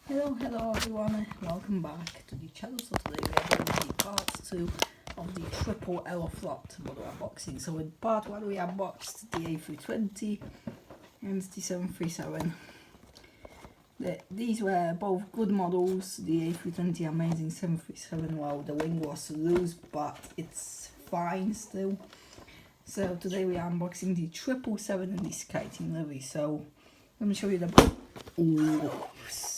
Hello everyone, welcome back to the channel. So today we are doing the part 2 of the triple Aeroflot model unboxing. So in part 1 we unboxed the A320 and the 737. These were both good models. The A320 amazing, 737, well, the wing was loose but it's fine still. So today we are unboxing the 777 and the SkyTeam livery. So let me show you the box.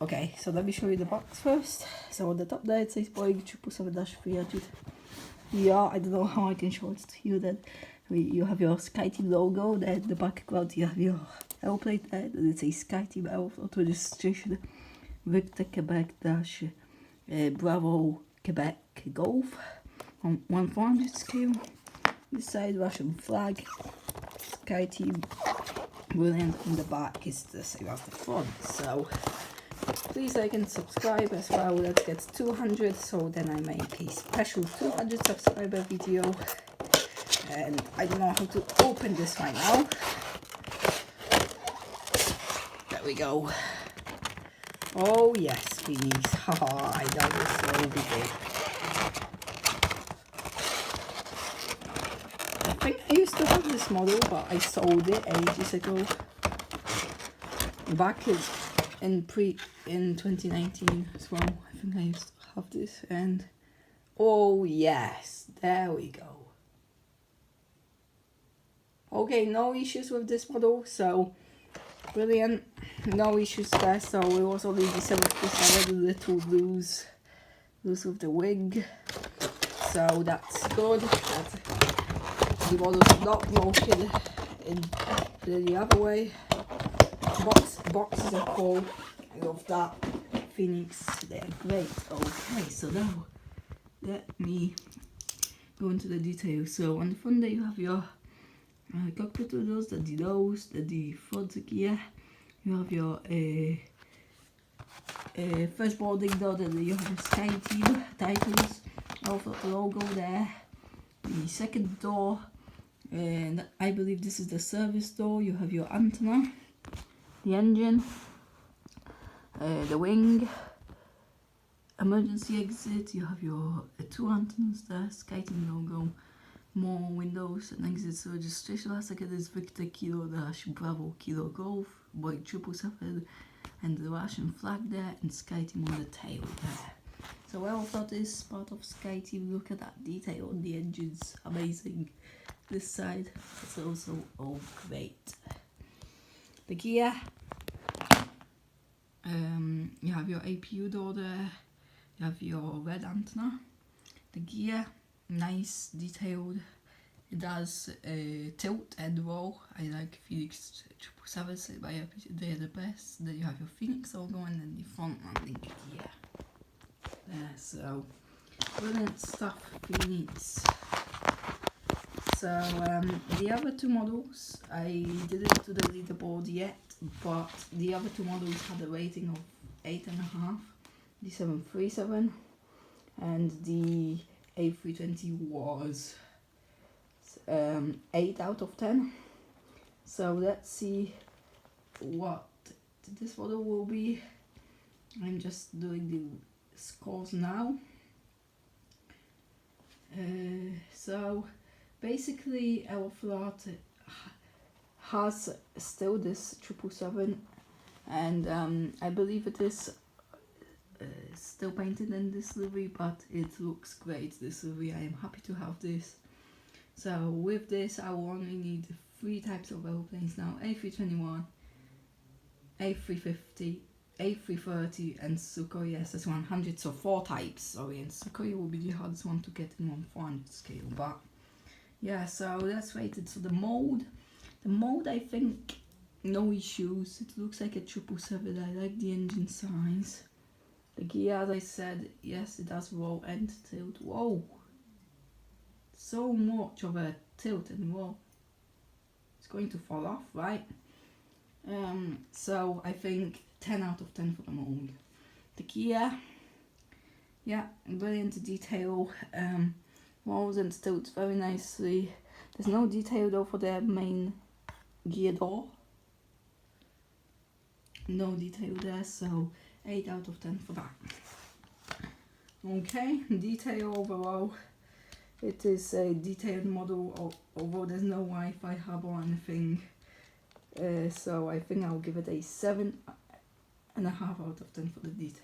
Okay, so let me show you the box first. So on the top there it says Boeing 777-300. Yeah, I don't know how I can show it to you. Then you have your SkyTeam logo. Then in the background you have your airplane there. Then it says SkyTeam Aeroflot registration Victor Quebec dash Bravo Quebec Golf on 1400 scale. This side Russian flag. SkyTeam brilliant. In the back is the same as the front. So please like and subscribe as well. Let's get 200, so then I make a special 200 subscriber video. And I don't know how to open this right now. There we go. Oh yes, please. Haha, I know this will be big. I think I used to have this model, but I sold it ages ago. Back in 2019 as well. I think I used to have this, and oh yes, there we go. Okay, no issues with this model, so brilliant, no issues there. So it was only the 737, a little loose with the wing, so that's good. The model's not broken in the other way. Boxes are cool. I love that. Phoenix, they're great. Okay, so now let me go into the details. So on the front there you have your cockpit windows, the nose, the front gear. You have your first boarding door, then you have the SkyTeam titles, Aeroflot logo there. The second door, and I believe this is the service door. You have your antenna, the engine, the wing, emergency exit. You have your two antennas there, SkyTeam logo, more windows and exits. Registration last second is Victor Kilo dash Bravo Kilo Golf, Boeing 777, and the Russian flag there, and SkyTeam on the tail there. So Aeroflot is part of SkyTeam. Look at that detail on the engines, amazing. This side is also all great. The gear, you have your APU door there, you have your red antenna. The gear, nice, detailed. It does tilt and roll. I like Phoenix 777, they're the best. Then you have your Phoenix logo and then the front landing gear. There, so brilliant stuff, Phoenix. So the other two models, I didn't do the leaderboard yet, but the other two models had a rating of 8.5, the 737 and the A320 was 8 out of 10. So let's see what this model will be. I'm just doing the scores now. So basically Aeroflot has still this 777, and I believe it is still painted in this livery, but it looks great, this livery. I am happy to have this. So with this I will only need 3 types of airplanes now: A321, A350, A330 and Sukhoi SS100, so 4 types, sorry, and Sukhoi will be the hardest one to get in 1/400 scale, but yeah, so that's rated. So the mold, I think no issues. It looks like a 777. I like the engine size. The gear, as I said, yes, it does roll and tilt. Whoa, so much of a tilt and roll. It's going to fall off, right? So I think 10 out of 10 for the mold. The gear, yeah, brilliant detail. Rolls and tilts very nicely. There's no detail though for the main gear door. no detail there, so 8 out of 10 for that. Okay, detail overall, it is a detailed model, although there's no Wi-Fi hub or anything, so I think I'll give it a 7.5 out of 10 for the detail.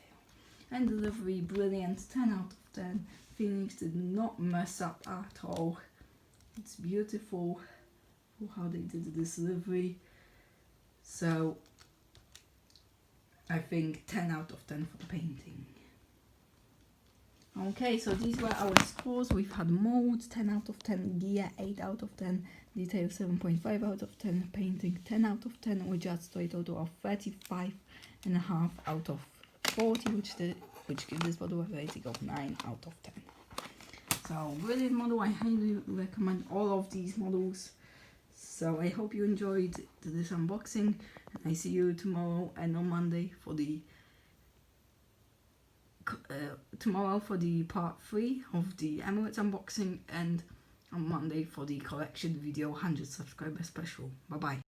And delivery, brilliant, 10 out of 10. Phoenix did not mess up at all. It's beautiful how they did this delivery, so I think 10 out of 10 for the painting. Okay, so these were our scores. We've had molds 10 out of 10, gear 8 out of 10, detail 7.5 out of 10, painting 10 out of 10, which adds to a total of 35.5 out of 40, which gives this model a rating of 9 out of 10. So brilliant model. I highly recommend all of these models. So I hope you enjoyed this unboxing, and I see you tomorrow and on Monday for the part 3 of the Emirates unboxing, and on Monday for the collection video 100 subscriber special. Bye bye.